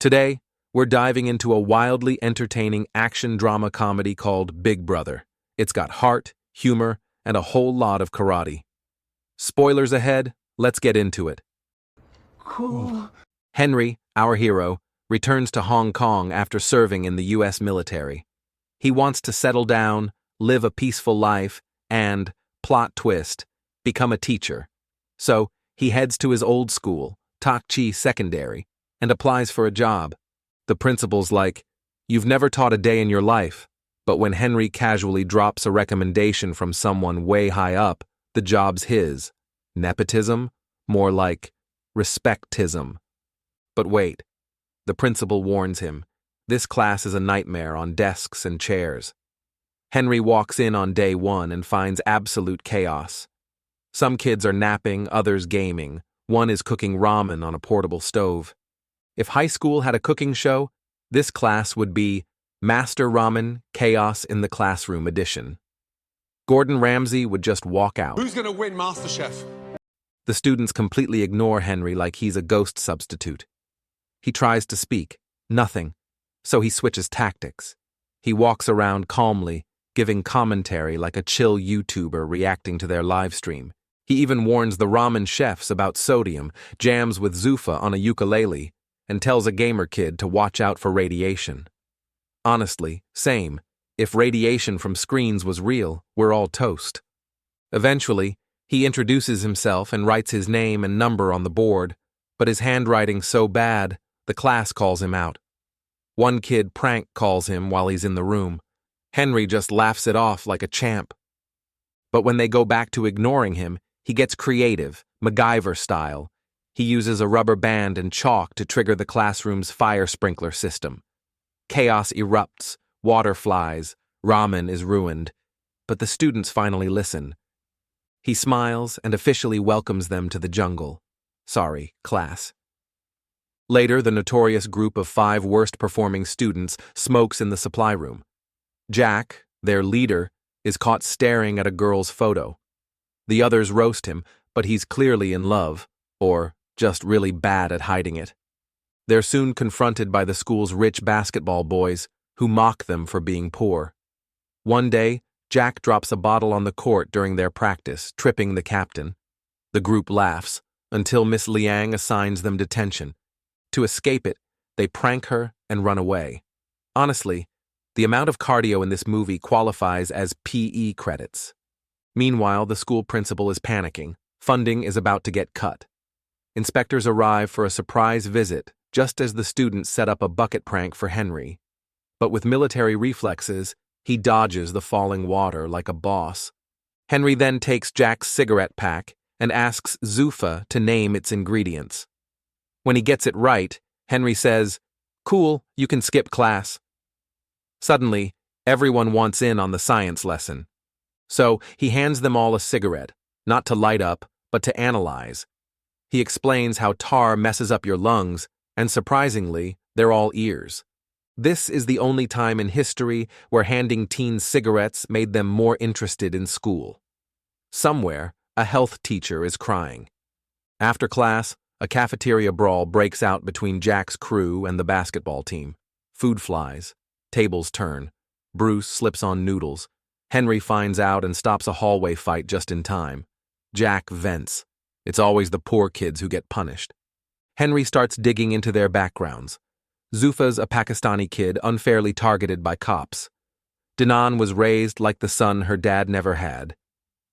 Today, we're diving into a wildly entertaining action drama comedy called Big Brother. It's got heart, humor, and a whole lot of karate. Spoilers ahead, let's get into it. Cool. Henry, our hero, returns to Hong Kong after serving in the US military. He wants to settle down, live a peaceful life, and, plot twist, become a teacher. So, he heads to his old school, Tak Chi Secondary, and applies for a job. The principal's like, "You've never taught a day in your life." But when Henry casually drops a recommendation from someone way high up, the job's his. Nepotism? More like respectism. But wait. The principal warns him. This class is a nightmare on desks and chairs. Henry walks in on day one and finds absolute chaos. Some kids are napping, others gaming. One is cooking ramen on a portable stove. If high school had a cooking show, this class would be Master Ramen Chaos in the Classroom Edition. Gordon Ramsay would just walk out. Who's gonna win MasterChef? The students completely ignore Henry like he's a ghost substitute. He tries to speak. Nothing. So he switches tactics. He walks around calmly, giving commentary like a chill YouTuber reacting to their live stream. He even warns the ramen chefs about sodium, jams with Zuffa on a ukulele, and tells a gamer kid to watch out for radiation. Honestly, same. If radiation from screens was real, we're all toast. Eventually, he introduces himself and writes his name and number on the board, but his handwriting's so bad, the class calls him out. One kid prank calls him while he's in the room. Henry just laughs it off like a champ. But when they go back to ignoring him, he gets creative, MacGyver style. He uses a rubber band and chalk to trigger the classroom's fire sprinkler system. Chaos erupts, water flies, ramen is ruined, but the students finally listen. He smiles and officially welcomes them to the jungle. Sorry, class. Later, the notorious group of 5 worst-performing students smokes in the supply room. Jack, their leader, is caught staring at a girl's photo. The others roast him, but he's clearly in love, or just really bad at hiding it. They're soon confronted by the school's rich basketball boys, who mock them for being poor. One day, Jack drops a bottle on the court during their practice, tripping the captain. The group laughs, until Miss Liang assigns them detention. To escape it, they prank her and run away. Honestly, the amount of cardio in this movie qualifies as PE credits. Meanwhile, the school principal is panicking. Funding is about to get cut. Inspectors arrive for a surprise visit just as the students set up a bucket prank for Henry. But with military reflexes, he dodges the falling water like a boss. Henry then takes Jack's cigarette pack and asks Zuffa to name its ingredients. When he gets it right, Henry says, "Cool, you can skip class." Suddenly, everyone wants in on the science lesson. So he hands them all a cigarette, not to light up, but to analyze. He explains how tar messes up your lungs, and surprisingly, they're all ears. This is the only time in history where handing teens cigarettes made them more interested in school. Somewhere, a health teacher is crying. After class, a cafeteria brawl breaks out between Jack's crew and the basketball team. Food flies. Tables turn. Bruce slips on noodles. Henry finds out and stops a hallway fight just in time. Jack vents. It's always the poor kids who get punished. Henry starts digging into their backgrounds. Zuffa's a Pakistani kid unfairly targeted by cops. Dinan was raised like the son her dad never had.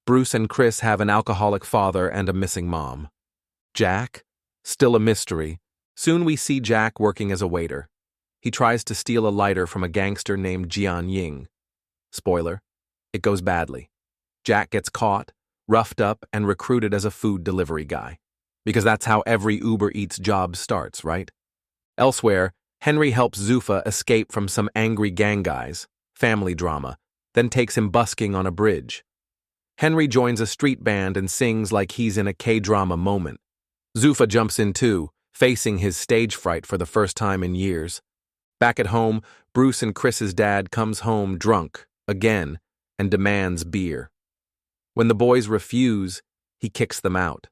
Bruce and Chris have an alcoholic father and a missing mom. Jack? Still a mystery. Soon we see Jack working as a waiter. He tries to steal a lighter from a gangster named Jian Ying. Spoiler, it goes badly. Jack gets caught, roughed up, and recruited as a food delivery guy. Because that's how every Uber Eats job starts, right? Elsewhere, Henry helps Zuffa escape from some angry gang guys, family drama, then takes him busking on a bridge. Henry joins a street band and sings like he's in a K-drama moment. Zuffa jumps in too, facing his stage fright for the first time in years. Back at home, Bruce and Chris's dad comes home drunk, again, and demands beer. When the boys refuse, he kicks them out.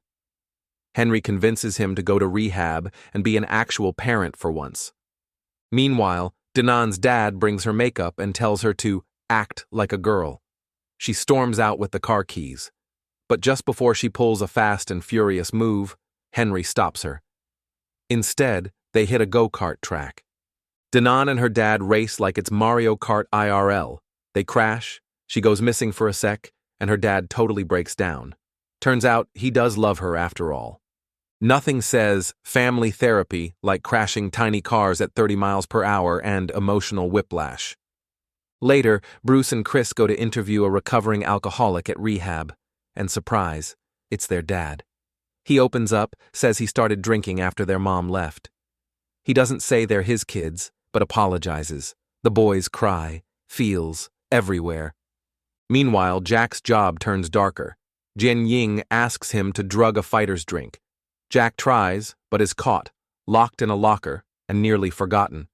Henry convinces him to go to rehab and be an actual parent for once, Meanwhile, Danan's dad brings her makeup and tells her to act like a girl. She storms out with the car keys. But just before she pulls a fast and furious move, Henry stops her. Instead, they hit a go-kart track. Danan and her dad race like it's Mario Kart IRL. They crash, she goes missing for a sec, and her dad totally breaks down. Turns out he does love her after all. Nothing says family therapy like crashing tiny cars at 30 miles per hour and emotional whiplash. Later, Bruce and Chris go to interview a recovering alcoholic at rehab, and surprise, it's their dad. He opens up, says he started drinking after their mom left. He doesn't say they're his kids, but apologizes. The boys cry, feels, everywhere. Meanwhile, Jack's job turns darker. Jian Ying asks him to drug a fighter's drink. Jack tries, but is caught, locked in a locker, and nearly forgotten.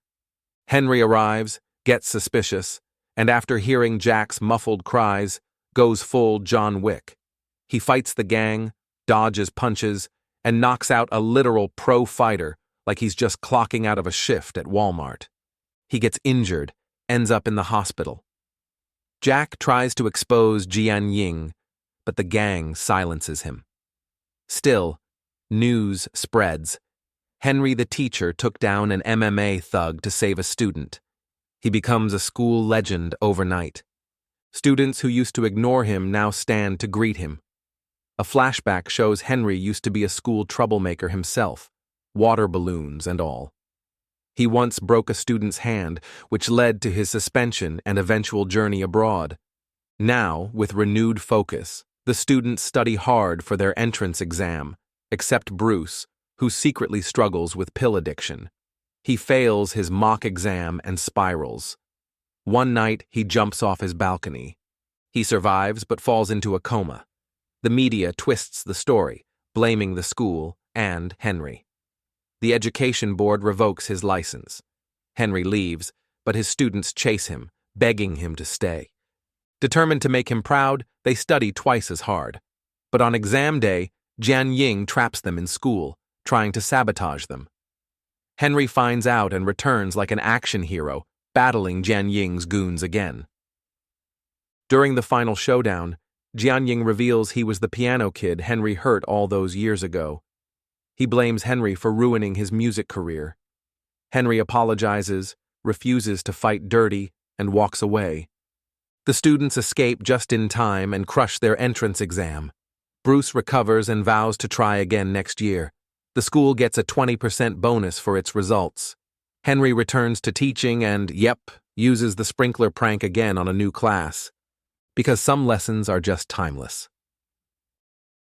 Henry arrives, gets suspicious, and after hearing Jack's muffled cries, goes full John Wick. He fights the gang, dodges punches, and knocks out a literal pro fighter like he's just clocking out of a shift at Walmart. He gets injured, ends up in the hospital. Jack tries to expose Jian Ying, but the gang silences him. Still, news spreads. Henry the teacher took down an MMA thug to save a student. He becomes a school legend overnight. Students who used to ignore him now stand to greet him. A flashback shows Henry used to be a school troublemaker himself, water balloons and all. He once broke a student's hand, which led to his suspension and eventual journey abroad. Now, with renewed focus, the students study hard for their entrance exam, except Bruce, who secretly struggles with pill addiction. He fails his mock exam and spirals. One night, he jumps off his balcony. He survives but falls into a coma. The media twists the story, blaming the school and Henry. The education board revokes his license. Henry leaves, but his students chase him, begging him to stay. Determined to make him proud, they study twice as hard. But on exam day, Jian Ying traps them in school, trying to sabotage them. Henry finds out and returns like an action hero, battling Jian Ying's goons again. During the final showdown, Jian Ying reveals he was the piano kid Henry hurt all those years ago. He blames Henry for ruining his music career. Henry apologizes, refuses to fight dirty, and walks away. The students escape just in time and crush their entrance exam. Bruce recovers and vows to try again next year. The school gets a 20% bonus for its results. Henry returns to teaching and, uses the sprinkler prank again on a new class. Because some lessons are just timeless.